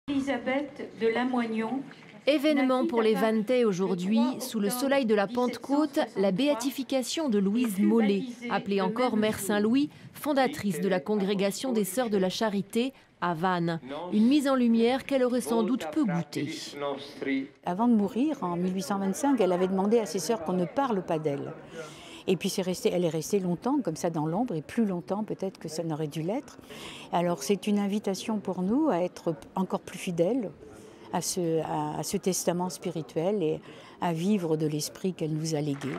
Elisabeth de Lamoignon. Événement pour les Vantais aujourd'hui, sous le soleil de la Pentecôte, la béatification de Louise Mollet, appelée encore Mère Saint-Louis, fondatrice de la congrégation des Sœurs de la Charité à Vannes. Une mise en lumière qu'elle aurait sans doute peu goûtée. Avant de mourir, en 1825, elle avait demandé à ses sœurs qu'on ne parle pas d'elle. Et puis elle est restée longtemps comme ça dans l'ombre, et plus longtemps peut-être que ça n'aurait dû l'être. Alors c'est une invitation pour nous à être encore plus fidèles à ce testament spirituel et à vivre de l'esprit qu'elle nous a légué.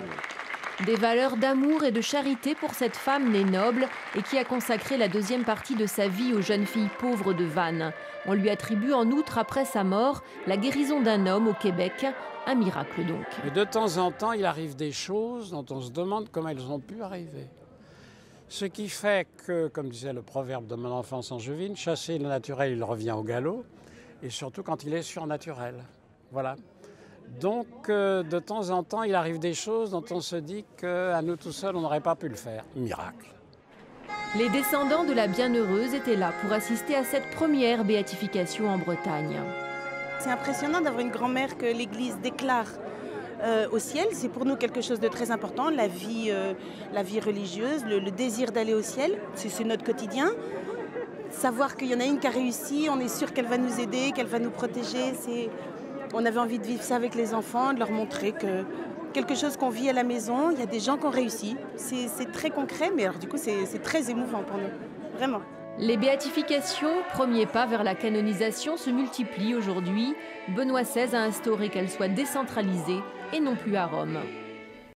Des valeurs d'amour et de charité pour cette femme née noble et qui a consacré la deuxième partie de sa vie aux jeunes filles pauvres de Vannes. On lui attribue en outre, après sa mort, la guérison d'un homme au Québec. Un miracle donc. Mais de temps en temps, il arrive des choses dont on se demande comment elles ont pu arriver. Ce qui fait que, comme disait le proverbe de mon enfance angevine, chasser le naturel, il revient au galop, et surtout quand il est surnaturel. Voilà. Donc, de temps en temps, il arrive des choses dont on se dit qu'à nous tout seuls, on n'aurait pas pu le faire. Miracle. Les descendants de la Bienheureuse étaient là pour assister à cette première béatification en Bretagne. C'est impressionnant d'avoir une grand-mère que l'Église déclare au ciel. C'est pour nous quelque chose de très important, la vie religieuse, le désir d'aller au ciel. C'est notre quotidien. Savoir qu'il y en a une qui a réussi, on est sûr qu'elle va nous aider, qu'elle va nous protéger. On avait envie de vivre ça avec les enfants, de leur montrer que quelque chose qu'on vit à la maison, il y a des gens qui ont réussi. C'est très concret, mais alors du coup c'est très émouvant pour nous, vraiment. Les béatifications, premier pas vers la canonisation, se multiplient aujourd'hui. Benoît XVI a instauré qu'elles soient décentralisées et non plus à Rome.